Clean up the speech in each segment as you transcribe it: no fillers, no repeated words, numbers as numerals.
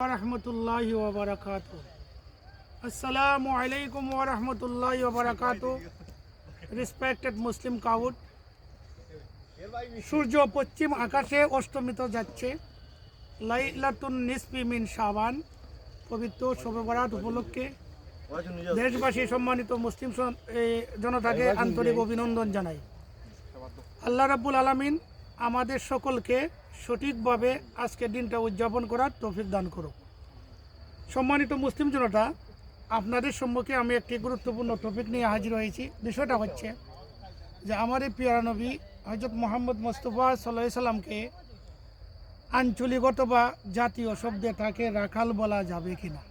रहमतुल्लाहि व बरकातुहू। अस्सलामु अलैकुम व रहमतुल्लाहि व बरकातुहू। রেসপেক্টেড মুসলিম কাউট, সূর্য পশ্চিম আকাশে অস্তমিত যাচ্ছে। লাইলাতুন নিসফি মিন শাবান, পবিত্র শবে বরাত উপলক্ষে দেশবাসী সম্মানিত মুসলিম জনতাকে আন্তরিক অভিনন্দন জানাই। আল্লাহ রাব্বুল আলামিন আমাদের সকলকে সঠিকভাবে আজকের দিনটা উদযাপন করার তৌফিক দান করুক। সম্মানিত মুসলিম জনতা, আপনাদের সম্মুখে আমি একটি গুরুত্বপূর্ণ টপিক নিয়ে হাজির হয়েছি। বিষয়টা হচ্ছে যে আমার এই প্রিয় নবী হযরত মুহাম্মদ মুস্তাফা সাল্লাল্লাহু আলাইহি সাল্লামকে আঞ্চলিকগত বা জাতীয় শব্দে তাকে রাখাল বলা যাবে কিনা।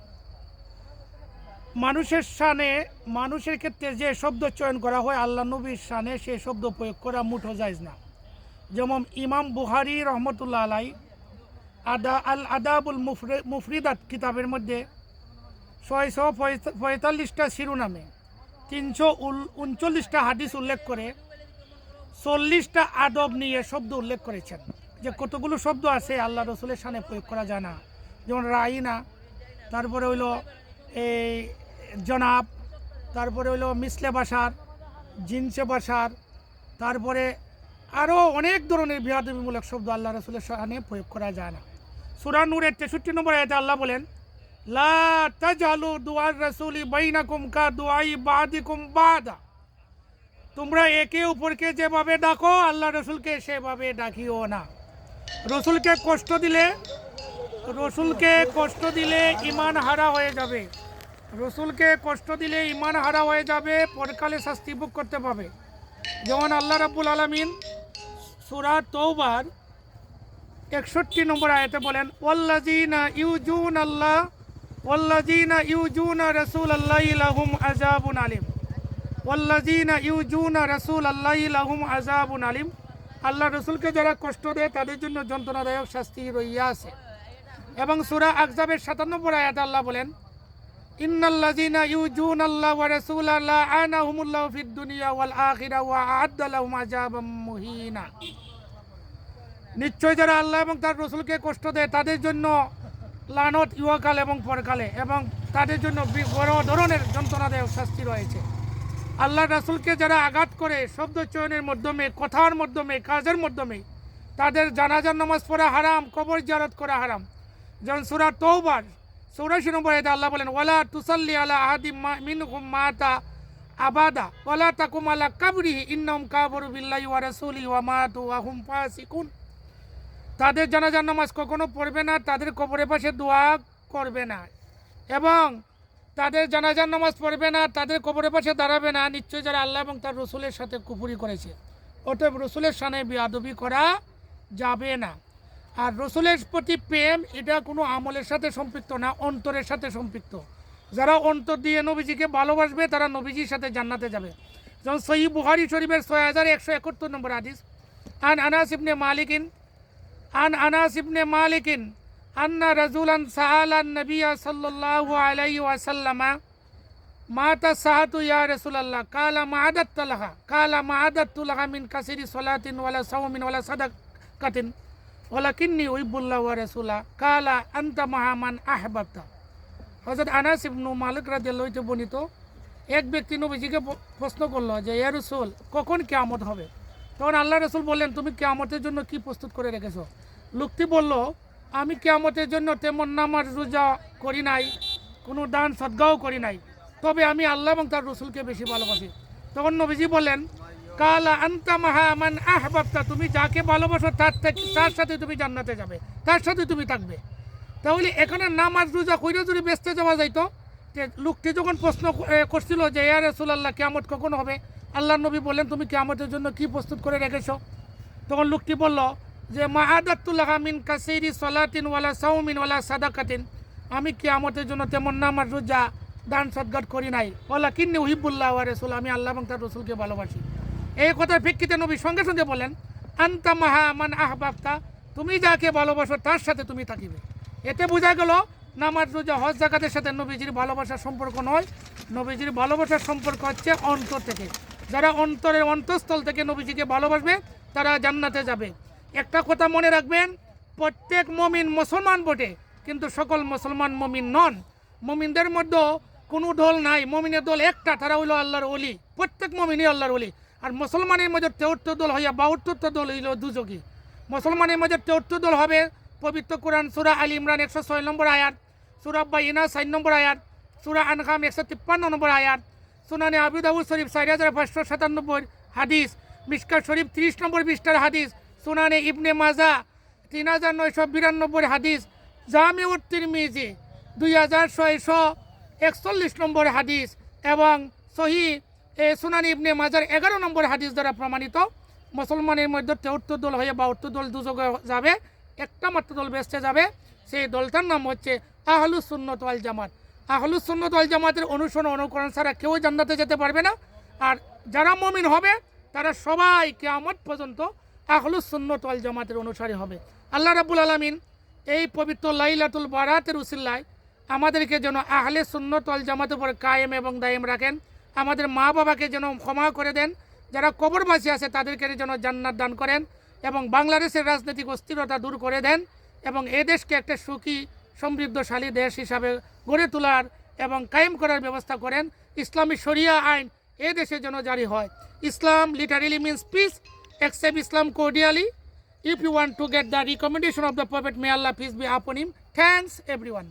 মানুষের শানে, মানুষের ক্ষেত্রে যে শব্দ চয়ন করা হয় আল্লাহ নবীর শানে সেই শব্দ প্রয়োগ করা মুঠো জায়েজ না। যেমন ইমাম বুখারী রহমতুল্লাহ আলাই আদাবুল মুফরিদাত কিতাবের মধ্যে 645টা শিরোনামে 339টা হাদিস উল্লেখ করে 40টা আদব নিয়ে শব্দ উল্লেখ করেছেন, যে কতগুলো শব্দ আছে আল্লাহ রসুলের শানে প্রয়োগ করা যায় না। যেমন রাইনা, তারপরে হইলো এই জনাব, তারপরে হইলো মিসলে বাসার, জিনসে বাসার, তারপরে আরও অনেক ধরনের বিয়াদবিমূলক শব্দ আল্লাহ রসুলের শানে প্রয়োগ করা যায় না। সূরা নূরের 63 নম্বর আয়াতে আল্লাহ বলেন, লা তাজআলু দুআর রাসূলি বাইনাকুম কা দুআই বাদিকুম বাদা। তোমরা একে অপরকে যেভাবে ডাকো আল্লাহ রসুলকে সেভাবে ডাকিও না। রসুলকে কষ্ট দিলে ঈমান হারা হয়ে যাবে। রসুলকে কষ্ট দিলে ঈমান হারা হয়ে যাবে, পরকালে শাস্তি ভোগ করতে পাবে। যেমন আল্লাহ রাব্বুল আলামিন সূরা তওবার 61 নম্বর আয়াতে বলেন, ওয়াল্লাযীনা ইউজুনা রাসূলাল্লাহি লাহুম আযাবুন আলীম। ওয়াল্লাযীনা ইউজুনা রাসূলাল্লাহি লাহুম আযাবুন আলীম। আল্লাহ রসুলকে যারা কষ্ট দেয় তাদের জন্য যন্ত্রণাদায়ক শাস্তি রইয়া আছে। এবং সূরা আহজাবের 57 নম্বর আয়াতে আল্লাহ বলেন, ইন্নাল্লাযীনা ইউজুনাল্লাহা ওয়া রাসূলাহু লাআনাহুমুল্লাহু ফিদ দুনিয়া ওয়াল আখিরা ওয়া আ'আদ্দা লাহুম আযাবাম মুহিনা। নিশ্চয় যারা আল্লাহ এবং তার রসুলকে কষ্ট দেয় তাদের জন্য লানত ইহকাল এবং পরকালে, এবং তাদের জন্য বড় ধরনের যন্ত্রণাদায়ক শাস্তি রয়েছে। আল্লাহ রাসূলকে যারা আঘাত করে শব্দ চয়নের মাধ্যমে, কথার মাধ্যমে, কাজের মাধ্যমে, তাদের জানাজার নামাজ পড়া হারাম, কবর জিয়ারত করা হারাম। যেমন সূরা তওবার 84 নম্বর আয়াতে আল্লাহ বলেন, ওয়ালা তুসাল্লি আলা আহাদিম মিনহুম মাতা আবাদা ওয়ালা তাকুম আলা কাবরিহি ইন্নাহুম কাফারু বিল্লাহি ওয়া রাসূলিহি ওয়া মাতু ওয়া হুম ফাসিকুন। তাদের জানাজার নামাজ কখনো পড়বে না, তাদের কবরের পাশে দোয়া করবে না, এবং তাদের জানাজার নামাজ পড়বে না, তাদের কবরের পাশে দাঁড়াবে না। নিশ্চয় যারা আল্লাহ এবং তার রসুলের সাথে কুফরি করেছে। অতএব রসুলের শানে বেয়াদবি করা যাবে না। আর রসুলের প্রতি প্রেম এটা কোনো আমলের সাথে সম্পৃক্ত না, অন্তরের সাথে সম্পৃক্ত। যারা অন্তর দিয়ে নবীজিকে ভালোবাসবে তারা নবীজির সাথে জান্নাতে যাবে। যেমন সহিহ বুখারী শরীফের 6171 নম্বর হাদিস, আন আনাস ইবনে মালিকিন আন্না রাজুলান সাআলান নবিয়্য সাল্লাল্লাহু আলাইহি ওয়াসাল্লাম মাতা সাহাতু ইয়া রাসূলুল্লাহ কালা মা'আদাতু লাহা মিন কাসিরি সালাতিন ওয়ালা সাওমিন ওয়ালা সাদাকাতিন ওয়ালাকিন্নী উহিব্বুল্লাহ ওয়া রাসূলা কালা আনতা মা'a মান আহবাবতা। হযরত আনাস ইবনে মালিক রাদিয়াল্লাহু আনহু বর্ণিত, এক ব্যক্তি নবীজিকে প্রশ্ন করলো যে, ইয়া রাসূল, কখন কিয়ামত হবে? তখন আল্লাহ রসুল বললেন, তুমি কিয়ামতের জন্য কি প্রস্তুত করে রেখেছো? লোকটি বলল, আমি কিয়ামতের জন্য তেমন নামাজ রোজা করি নাই, কোনো দান সদগাও করি নাই, তবে আমি আল্লাহ এবং তার রসুলকে বেশি ভালোবাসি। তখন নবীজি বললেন, কালা আনতা মা'a মান আহবাবতা, তুমি যাকে ভালোবাসো তার সাথে তুমি জান্নাতে যাবে, তার সাথে তুমি থাকবে। তাহলে এখানে নামাজ রোজা কইরা যদি ব্যস্ত যাওয়া যাইতো, যে লোকটি যখন প্রশ্ন করছিল যে, ইয়া রাসূলুল্লাহ কিয়ামত কখন হবে, আল্লাহ নবী বললেন, তুমি কিয়ামতের জন্য কি প্রস্তুত করে রেখেছো? তখন লোকটি বলল যে, মা'আদাতু লাহা মিন কাসিরি সালাতিন ওয়ালা সাওমিন ওয়ালা সাদাকাতিন, আমি কিয়ামতের জন্য তেমন নামাজ রোজা দান সদগাত করি নাই, ওয়ালাকিন্নী উহিব্বুল্লাহ ওয়া রাসূলা, আমি আল্লাহ এবং তার রসুলকে ভালোবাসি। এই কথার প্রেক্ষিতে নবী সঙ্গে সঙ্গে বলেন, আনতা মা'a মান আহবাবতা, তুমি যাকে ভালোবাসো তার সাথে তুমি থাকিবে। এতে বোঝা গেল নামাজ রোজা হজ যাকাতের সাথে নবীজির ভালোবাসার সম্পর্ক নয়, নবীজির ভালোবাসার সম্পর্ক হচ্ছে অন্তর থেকে। যারা অন্তরের অন্তঃস্থল থেকে নবীজিকে ভালোবাসবে তারা জান্নাতে যাবে। একটা কথা মনে রাখবেন, প্রত্যেক মুমিন মুসলমান বটে, কিন্তু সকল মুসলমান মমিন নন। মমিনদের মধ্যে কোনো দল নাই, মমিনের দল একটা, তারা হইল আল্লাহর ওলি। প্রত্যেক মমিনই আল্লাহর ওলি। আর মুসলমানের মধ্যে 73 দল হইয়া 72 দল হইল দুযোগী। মুসলমানের মধ্যে 73 দল হবে পবিত্র কোরআন সূরা আল ইমরান 106 নম্বর আয়াত, সূরা বাইনা 4 নম্বর আয়াত, সূরা আনকাম 153 নম্বর আয়াত, সুনানে আবু দাউদ শরীফ 4597 হাদিস, মিশকাত শরীফ 30 নম্বর পৃষ্ঠার হাদিস, সুনানে ইবনে মাজা 3992 হাদিস, জামিউত তিরমিজি 2641 নম্বর হাদিস এবং সহিহ সুনানি ইবনে মাজার 11 নম্বর হাদিস দ্বারা প্রমাণিত। মুসলমানের মধ্যে 73 দল হয়ে 72 দল দুযোগে যাবে, একটা মাত্র দল বেঁচে যাবে। সেই দলটার নাম হচ্ছে আহলুস সুন্নাত ওয়াল জামাত। আহলুস সুন্নাত ওয়াল জামাতের অনুসরণ অনুকরণ ছাড়া কেউ জান্নাতে যেতে পারবে না। আর যারা মুমিন হবে তারা সবাই কিয়ামত পর্যন্ত আহলুস সুন্নাত ওয়াল জামাতের অনুসারী হবে। আল্লাহ রাব্বুল আলামিন এই পবিত্র লাইলাতুল বারাতের উসিলায় আমাদেরকে যেন আহলে সুন্নাত ওয়াল জামাতের উপর কায়েম এবং দায়েম রাখেন। আমাদের মা বাবাকে যেন ক্ষমা করে দেন, যারা কবরবাসী আছে তাদেরকে যেন জান্নাত দান করেন এবং বাংলাদেশের রাজনৈতিক অস্থিরতা দূর করে দেন এবং এই দেশকে একটা সুখী সমৃদ্ধশালী দেশ হিসাবে গড়ে তোলার এবং কায়েম করার ব্যবস্থা করেন। ইসলামী শরিয়া আইন এই দেশে যেন জারি হয়। Islam literally means peace, accept Islam cordially. If you want to get the recommendation of the Prophet, may Allah peace be upon him. Thanks everyone.